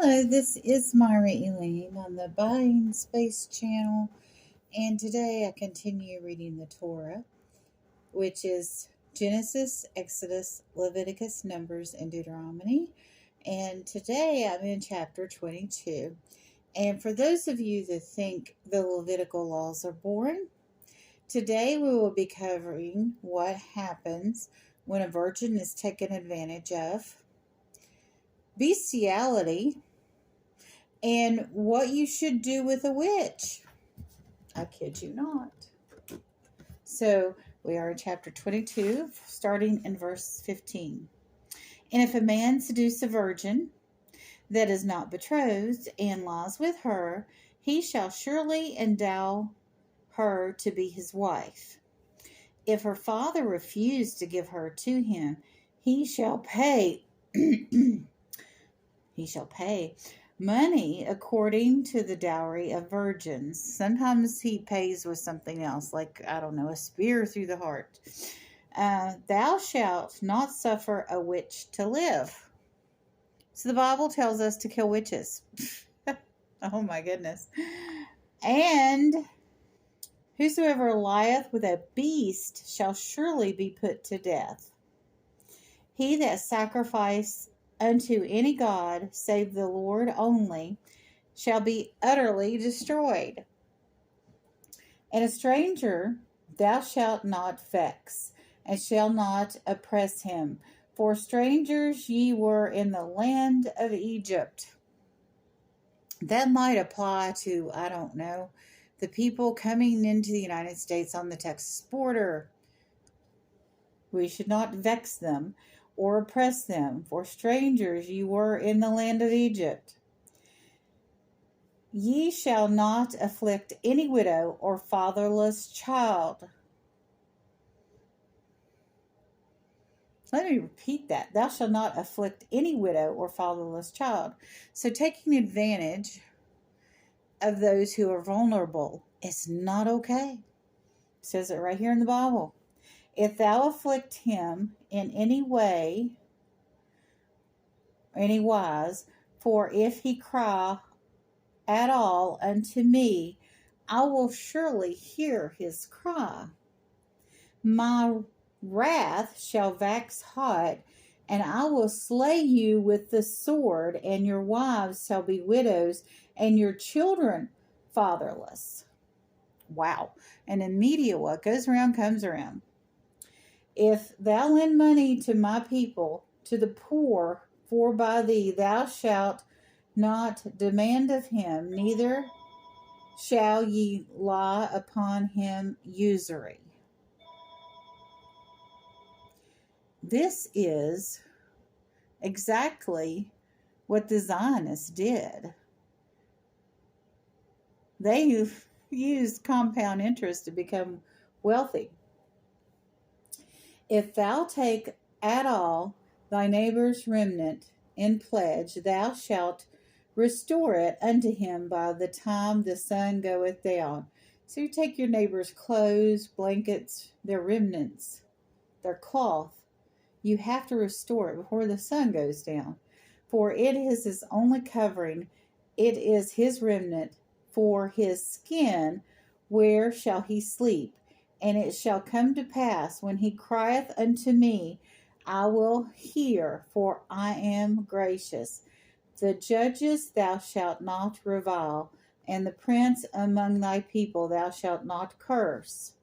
Hello, this is Myra Elaine on the Buying Space channel, and today I continue reading the Torah, which is Genesis, Exodus, Leviticus, Numbers, and Deuteronomy. And today I'm in chapter 22. And for those of you that think the Levitical laws are boring, today we will be covering what happens when a virgin is taken advantage of, bestiality, and what you should do with a witch. I kid you not. So we are in chapter 22, starting in verse 15. And if a man seduce a virgin that is not betrothed and lies with her, he shall surely endow her to be his wife. If her father refuse to give her to him, he shall pay money according to the dowry of virgins. Sometimes he pays with something else, like, I don't know, a spear through the heart. Thou shalt not suffer a witch to live. So the Bible tells us to kill witches. Oh my goodness. And whosoever lieth with a beast shall surely be put to death. He that sacrifice unto any god save the Lord only shall be utterly destroyed. And a stranger thou shalt not vex, and shall not oppress him, for strangers ye were in the land of Egypt. That might apply to, I don't know, the people coming into the United States on the Texas border. We should not vex them or oppress them, for strangers ye were in the land of Egypt. Ye shall not afflict any widow or fatherless child. Let me repeat that. Thou shalt not afflict any widow or fatherless child. So taking advantage of those who are vulnerable is not okay. It says it right here in the Bible. If thou afflict him in any way, any wise, for if he cry at all unto me, I will surely hear his cry. My wrath shall wax hot, and I will slay you with the sword, and your wives shall be widows, and your children fatherless. Wow. And in media, what goes around comes around. If thou lend money to my people, to the poor, for by thee thou shalt not demand of him, neither shall ye lie upon him usury. This is exactly what the Zionists did. They used compound interest to become wealthy. If thou take at all thy neighbor's remnant in pledge, thou shalt restore it unto him by the time the sun goeth down. So you take your neighbor's clothes, blankets, their remnants, their cloth. You have to restore it before the sun goes down. For it is his only covering. It is his remnant. For his skin, where shall he sleep? And it shall come to pass, when he crieth unto me, I will hear, for I am gracious. The judges thou shalt not revile, and the prince among thy people thou shalt not curse.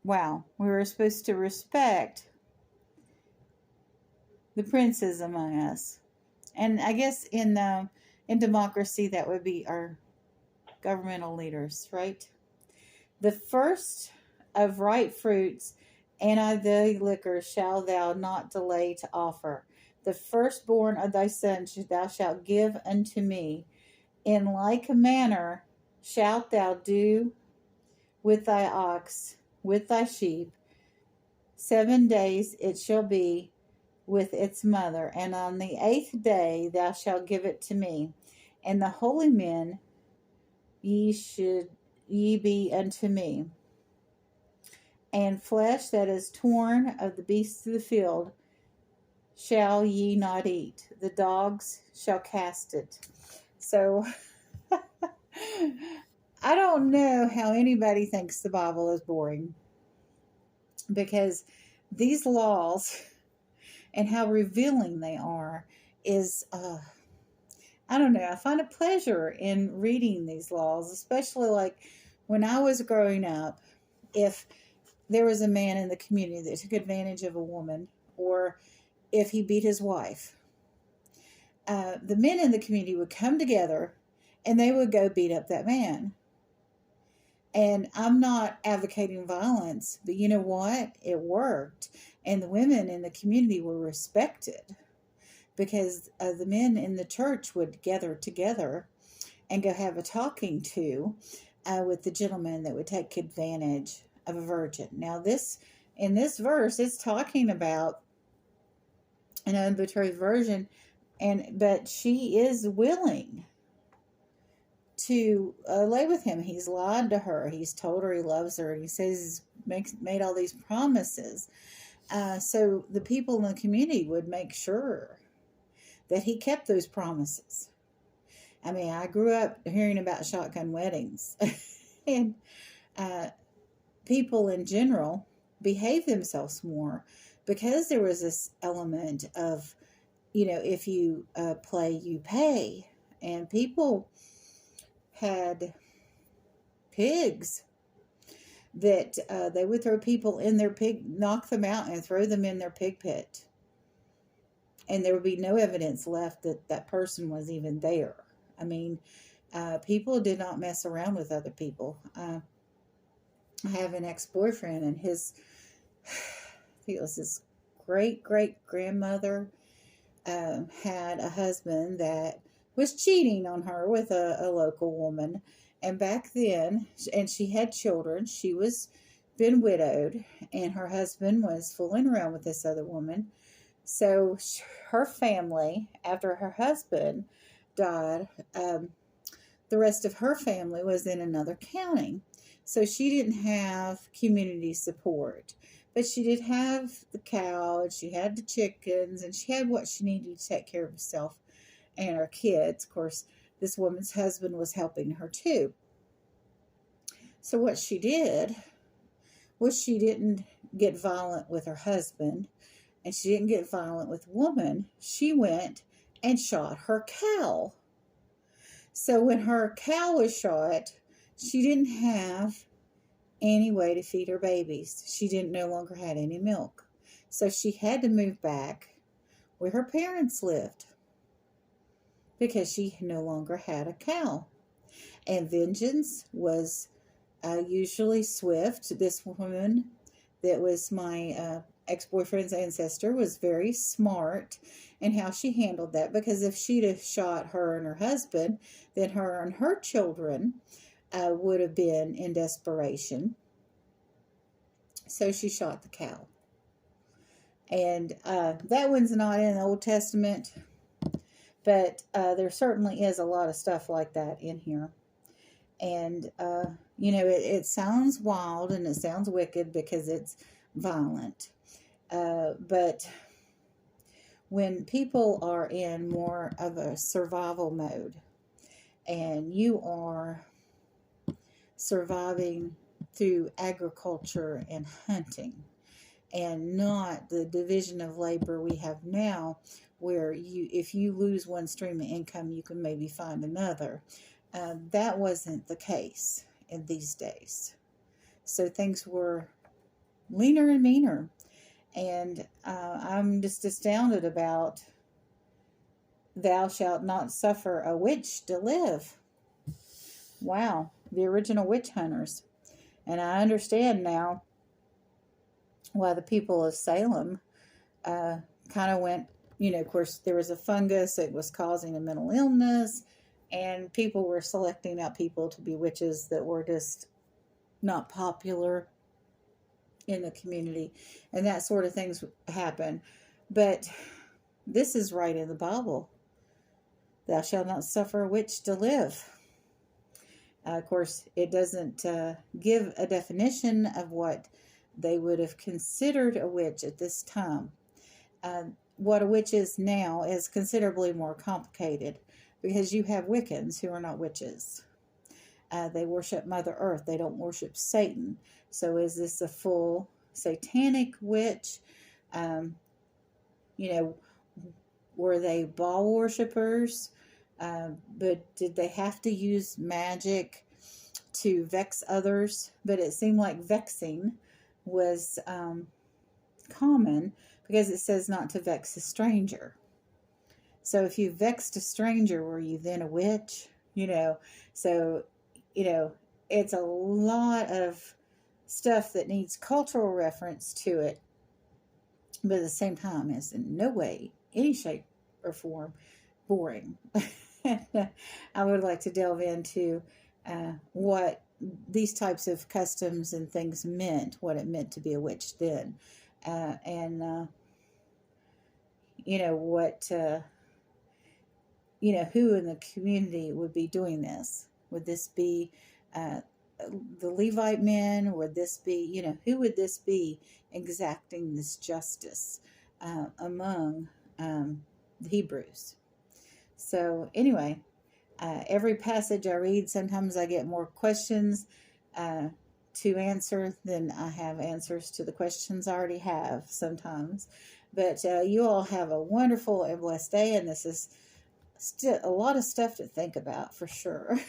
Wow, we were supposed to respect the princes among us. And I guess in democracy, that would be our governmental leaders, right? The first of ripe fruits and of thy liquor shall thou not delay to offer. The firstborn of thy sons thou shalt give unto me. In like manner shalt thou do with thy ox, with thy sheep. 7 days it shall be with its mother, and on the 8th day thou shalt give it to me. And the holy men ye be unto me. And flesh that is torn of the beasts of the field shall ye not eat. The dogs shall cast it. So I don't know how anybody thinks the Bible is boring, because these laws and how revealing they are is, I don't know, I find a pleasure in reading these laws, especially like when I was growing up. If there was a man in the community that took advantage of a woman, or if he beat his wife, the men in the community would come together and they would go beat up that man. And I'm not advocating violence, but you know what? It worked. And the women in the community were respected, because the men in the church would gather together and go have a talking to with the gentleman that would take advantage of a virgin. Now, in this verse, it's talking about an unbetrothed virgin, but she is willing to lay with him. He's lied to her. He's told her he loves her, and he says he's made all these promises. So the people in the community would make sure that he kept those promises. I mean, I grew up hearing about shotgun weddings, and people in general behave themselves more because there was this element of, if you play, you pay. And people had pigs that they would throw people in their pig, knock them out and throw them in their pig pit. And there would be no evidence left that that person was even there. I mean, people did not mess around with other people. I have an ex-boyfriend, and I think it was his great-great-grandmother had a husband that was cheating on her with a local woman. And back then, and she had children, she was been widowed, and her husband was fooling around with this other woman. So her family, after her husband died, the rest of her family was in another county. So she didn't have community support, but she did have the cow, and she had the chickens, and she had what she needed to take care of herself and her kids. Of course, this woman's husband was helping her too. So what she did was she didn't get violent with her husband, and she didn't get violent with the woman. She went and shot her cow. So when her cow was shot, she didn't have any way to feed her babies. She no longer had any milk. So she had to move back where her parents lived, because she no longer had a cow. And vengeance was usually swift. This woman that was my ex-boyfriend's ancestor was very smart in how she handled that, because if she'd have shot her and her husband, then her and her children would have been in desperation. So she shot the cow. And that one's not in the Old Testament, but there certainly is a lot of stuff like that in here. And, it sounds wild and it sounds wicked because it's violent. But when people are in more of a survival mode, and you are surviving through agriculture and hunting, and not the division of labor we have now, where if you lose one stream of income, you can maybe find another. That wasn't the case in these days. So things were leaner and meaner. And I'm just astounded about thou shalt not suffer a witch to live. Wow, the original witch hunters. And I understand now why the people of Salem kind of went, of course, there was a fungus that was causing a mental illness, and people were selecting out people to be witches that were just not popular in the community, and that sort of things happen. But this is right in the Bible. Thou shalt not suffer a witch to live. Of course, it doesn't give a definition of what they would have considered a witch at this time. what a witch is now is considerably more complicated, because you have Wiccans who are not witches. They worship Mother Earth. They don't worship Satan. So is this a full satanic witch? Um, you know, were they Baal worshippers? But did they have to use magic to vex others? But it seemed like vexing was common, because it says not to vex a stranger. So if you vexed a stranger, were you then a witch? So, it's a lot of stuff that needs cultural reference to it, but at the same time, it's in no way, any shape or form, boring. I would like to delve into what these types of customs and things meant, what it meant to be a witch then, and what who in the community would be doing this. Would this be the Levite men? Would this be, who would this be exacting this justice among the Hebrews? So anyway, every passage I read, sometimes I get more questions to answer than I have answers to the questions I already have sometimes. But you all have a wonderful and blessed day, and this is still a lot of stuff to think about for sure.